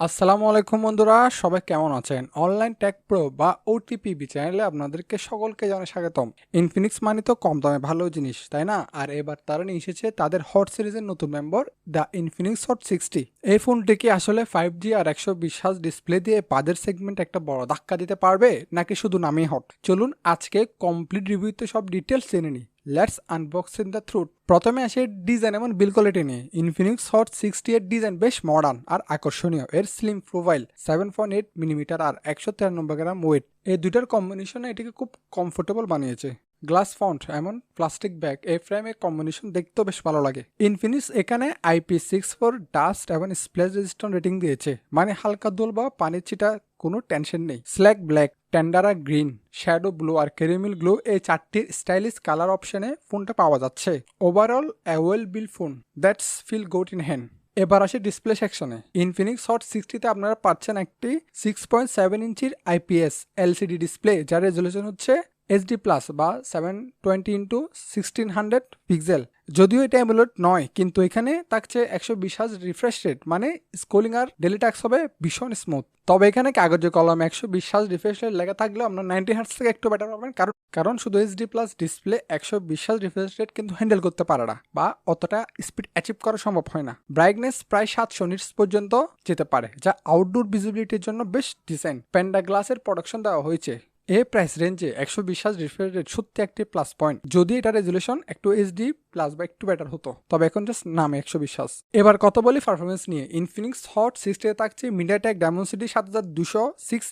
আসসালামু আলাইকুম বন্ধুরা, সবাই কেমন আছেন? অনলাইন টেক প্রো বা ওটিপিবি চ্যানেলে আপনাদেরকে সকলকে জানাই স্বাগতম। ইনফিনিক্স মানে তো কম দামে ভালো জিনিস, তাই না? আর এবার তারা নিয়ে এসেছে তাদের হট সিরিজের নতুন মেম্বার দ্য ইনফিনিক্স হট 60। এই ফোনটি কি আসলে 5G আর 120 হার্জ ডিসপ্লে দিয়ে বাজেট সেগমেন্ট একটা বড় ধাক্কা দিতে পারবে, নাকি শুধু নামেই হট? চলুন আজকে কমপ্লিট রিভিউতে সব ডিটেলস জেনে নিই। Let's unboxing the truth. প্রথমে আসে ডিজাইন এবং বিল কোয়ালিটি নিয়ে। ইনফিনিক্স হট 60 এর ডিজাইন বেশ মডার্ন আর আকর্ষণীয়। এর স্লিম প্রোফাইল, 7.8 মিলিমিটার আর 193 গ্রাম ওয়েট, এই দুটার কম্বিনেশনে এটিকে খুব কমফোর্টেবল বানিয়েছে। গ্লাস ফন্ট এমন প্লাস্টিক ব্যাগ, এই ফ্রেমের কম্বিনেশন দেখতেও বেশ ভালো লাগে। ইনফিনিক্স এখানে IP64 ডাস্ট এবং স্প্ল্যাশ রেজিস্ট্যান্ট রেটিং দিয়েছে, মানে হালকা ধুল বা পানির ছিটা কোনো টেনশন নেই। Slack black, tundra green, shadow blue আর ক্যারামেল গ্লো, এই চারটি স্টাইলিশ কালার অপশনে ফোনটা পাওয়া যাচ্ছে। Overall well build phone that's feel good in hand. এবার আসে ডিসপ্লে সেকশনে। ইনফিনিক্স হট 60তে আপনারা পাচ্ছেন একটি 6.7 ইঞ্চির IPS LCD ডিসপ্লে, যার রেজলিউশন হচ্ছে HD প্লাস বা 720x1600 পিক্সেল। যদিও এটা অ্যামোলেড নয়, কিন্তু এখানে থাকছে 120 হার্জ রিফ্রেশ রেট, মানে স্ক্রোলিং আর ডেলি টাস্ক হবে ভীষণ স্মুথ। তবে এখানে কাগজে কলমে 120 হার্জ রিফ্রেশ রেট লেখা থাকলেও আপনার 90 হার্জ থেকে একটু বেটার পাবেন, কারণ শুধু HD plus display 120 hertz refresh rate কিন্তু হ্যান্ডেল করতে পারে না, বা অতটা স্পিড অ্যাচিভ করা সম্ভব হয় না। ব্রাইটনেস প্রায় 700 নিটস পর্যন্ত যেতে পারে, যা আউটডোর ভিজিবিলিটির জন্য বেশ ডিসেন্ট। প্যান্ডা গ্লাসের প্রোডাকশন দেওয়া হয়েছে। এই প্রাইস রেঞ্জে 120 হার্জ রিফ্রেশ রেট সত্যি একটি প্লাস পয়েন্ট, যদি এটা রেজুলেশন একটু HD প্লাস বা একটু বেটার হতো, তবে এখন জাস্ট নামে 120 হার্জ। এবার কথা বলি পারফরমেন্স নিয়ে। ইনফিনিক্স হট 60 থাকছে মিডিয়াটেক ডায়মেনসিটি 7206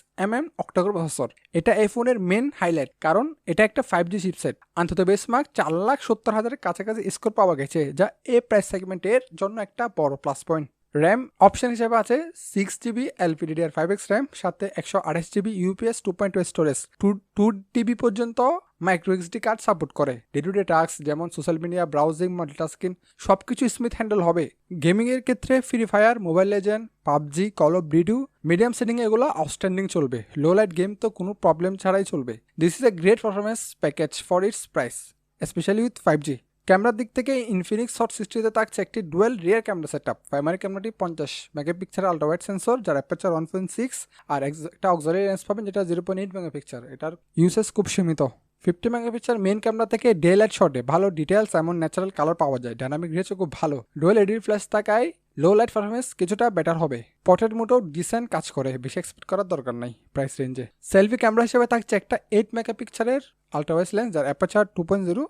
অক্টাকোর প্রসেসর। এটা এই ফোনের মেন হাইলাইট, কারণ এটা একটা 5G চিপসেট। অন্তত বেসমার্ক 4,70,000-এর কাছাকাছি স্কোর পাওয়া গেছে, যা এই প্রাইস সেগমেন্টের জন্য একটা বড় প্লাস পয়েন্ট। র্যাম অপশন হিসেবে আছে 6GB LPDDR5X র্যাম, সাথে 128GB UPS 2.2 স্টোরেজ, 2TB পর্যন্ত মাইক্রো এসডি কার্ড সাপোর্ট করে। ডে টু ডে টাস্ক যেমন সোশ্যাল মিডিয়া, ব্রাউজিং, মাল্টিটাস্কিং সবকিছু স্মুথ হ্যান্ডেল হবে। গেমিং এর ক্ষেত্রে free fire, mobile legend, PUBG, call of duty medium setting এগুলো outstanding চলবে। লো লাইট গেম তো কোনো প্রবলেম ছাড়াই চলবে। This is a great performance package for its price, specially with 5G। ক্যামেরার দিক থেকে ইনফিনিক্স হট 60তে থাকছে একটি dual rear camera setup. Primary ক্যামেরাটি 50 মেগাপিক্সেলের আল্ট্রাওয়াইড সেন্সর, যার অ্যাপারচার 1.6, আর একটা অক্সিলারি লেন্স পাবেন যেটা 0.8 মেগাপিক্সেল। এটার ইউসেজ খুব সীমিত। 50 মেগাপিক্সেল মেইন ক্যামেরা থেকে ডে লাইট শটে ভালো ডিটেলস এমন ন্যাচারাল কালার পাওয়া যায়। ডাইনামিক রেঞ্জও খুব ভালো। ডুয়েল এডি ফ্ল্যাশ থাকায় লো লাইট পারফরমেন্স কিছুটা বেটার হবে। পটের মোটেও ডিসেন্ট কাজ করে, বেশি এক্সপেক্ট করার দরকার নাই প্রাইস রেঞ্জে। সেলফি ক্যামেরা হিসেবে থাকছে একটা 8 মেগাপিক্সেলের আল্ট্রাওয়াইড লেন্স, যার অ্যাপারচার 2.0।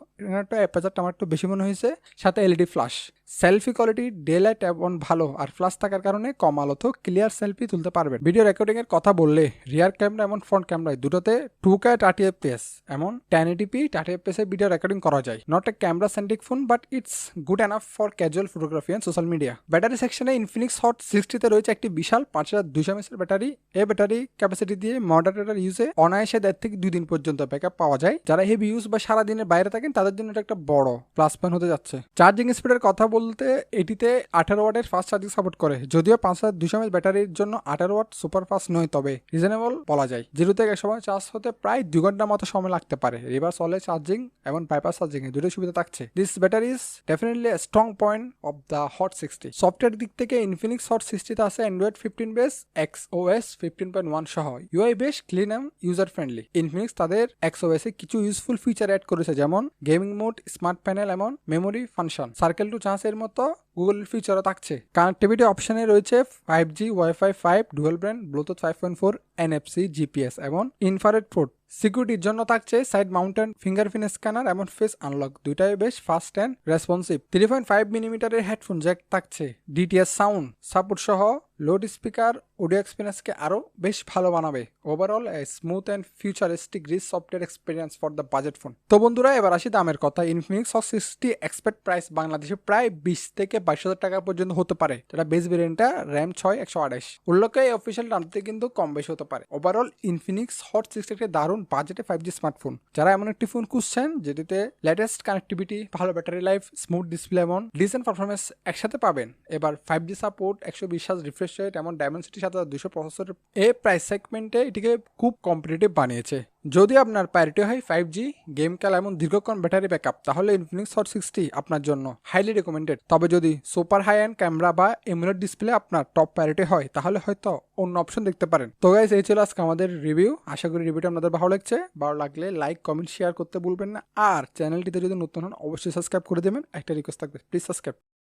অ্যাপারচারটা আমার একটু বেশি মনে হয়েছে, সাথে LED flash. Selfie quality day light এমন ভালো আর ফ্ল্যাশ থাকার কারণে কম আলোতেও ক্লিয়ার সেলফি তুলতে পারবেন। ভিডিও রেকর্ডিং এর কথা বললে রিয়ার ক্যামেরা এবং ফ্রন্ট ক্যামেরায় দুটোতে 2K 30fps এমন 1080p 30fps এ ভিডিও রেকর্ডিং করা যায়। Not a camera centric phone, but it's good enough for casual photography and social media. Battery সেকশনে ইনফিনিক্স হট 60তে রয়েছে একটি বিশাল 5200 mAh ব্যাটারি। এই ব্যাটারি ক্যাপাসিটি দিয়ে মডারেটর ইউজে অনায়াসে 1.5 থেকে 2 দিন পর্যন্ত ব্যাকআপ পাওয়া যায়। যারা হেভি ইউজ বা সারাদিনের বাইরে থাকেন তাদের জন্য এটা একটা বড় প্লাস পয়েন্ট হতে যাচ্ছে। চার্জিং স্পিডের কথা বলতে এটিতে 18 ওয়াটের ফাস্ট চার্জিং সাপোর্ট করে। যদিও 5200 mAh ব্যাটারির জন্য 18 ওয়াট সুপার ফাস্ট নয়, তবে রিজনেবল বলা যায়। 0 থেকে 100 চার্জ হতে প্রায় 2 ঘন্টার মতো সময় লাগতে পারে। রিভার্স অলে চার্জিং এবং বাইপাস চার্জিং এর দুটোই সুবিধা থাকছে। This battery is definitely a strong point of the hot 60। Software দিক থেকে ইনফিনিক্স হট 60তে আছে অ্যান্ড্রয়েড 15 বেস, XOS 15.1 সহ। ইউআই বেশ ক্লিন এবং ইউজার ফ্রেন্ডলি। ইনফিনিক্স তাদের XOS এ কিছু ইউজফুল ফিচার অ্যাড করেছে, যেমন গেমিং মোড, স্মার্ট প্যানেল এবং memory function. Circle to charge এর মতো গুগল ফিচারও থাকছে। কানেক্টিভিটি অপশনে রয়েছে 5G, wifi 5, dual band, Bluetooth 5.4, NFC, GPS এবং ইনফ্রারেড পোর্ট। সিকিউরিটির জন্য থাকছে সাইড মাউন্টেন ফিঙ্গারপ্রিন্ট স্ক্যানার এবং ফেস আনলক, দুইটাই বেশ ফাস্ট অ্যান্ড রেসপন্সিভ। 3.5 মিলিমিটারের হেডফোন জ্যাক থাকছে। DTS সাউন্ড সাপোর্ট সহ লোড স্পিকার অডিও এক্সপিরিয়েন্সকে আরও বেশ ভালো বানাবে। Overall a smooth and futuristic rich software experience for the budget phone. তো বন্ধুরা, এবার আসি দামের কথা। ইনফিনিক্স হট 60 এক্সপেক্ট প্রাইস বাংলাদেশে প্রায় 20 থেকে 22,000 টাকা পর্যন্ত হতে পারে, যেটা বেস ভেরিয়েন্টটা RAM 6 128। উল্লেখ্য এই অফিসিয়াল দামতে কিন্তু কম বেশি হতে পারে। ওভারঅল ইনফিনিক্স হট 60 একটি দারুণ বাজেটে 5G স্মার্টফোন। যারা এমন একটি ফোন খুঁজছেন যেটিতে লেটেস্ট কানেক্টিভিটি, ভালো ব্যাটারি লাইফ, স্মুথ ডিসপ্লে এবং ডিসেন্ট পারফরমেন্স একসাথে পাবেন। এবার 5G support, 120 hertz refresh rate এবং ডায়মেনসিটি 37200 প্রসেসর এই প্রাইস সেগমেন্টে এটিকে খুব কম্পিটিটিভ বানিয়েছে। যদি আপনার প্রায়োরিটি হয় 5G গেম খেলা এবং দীর্ঘক্ষণ ব্যাটারি ব্যাকআপ, তাহলে ইনফিনিক্স হট 60 আপনার জন্য হাইলি রেকমেন্ডেড। তবে যদি সুপার হাই এন্ড ক্যামেরা বা এমুলেট ডিসপ্লে আপনার টপ প্রায়োরিটি হয়, তাহলে হয়তো অন্য অপশন দেখতে পারেন। তো গাইস, এই ছিল আজকে আমাদের রিভিউ। আশা করি রিভিউটা আপনাদের ভালো লাগছে। ভালো লাগলে লাইক, কমেন্ট, শেয়ার করতে ভুলবেন না। আর চ্যানেলটিতে যদি নতুন হন অবশ্যই সাবস্ক্রাইব করে দেবেন। একটা রিকোয়েস্ট থাকবে, প্লিজ সাবস্ক্রাইব।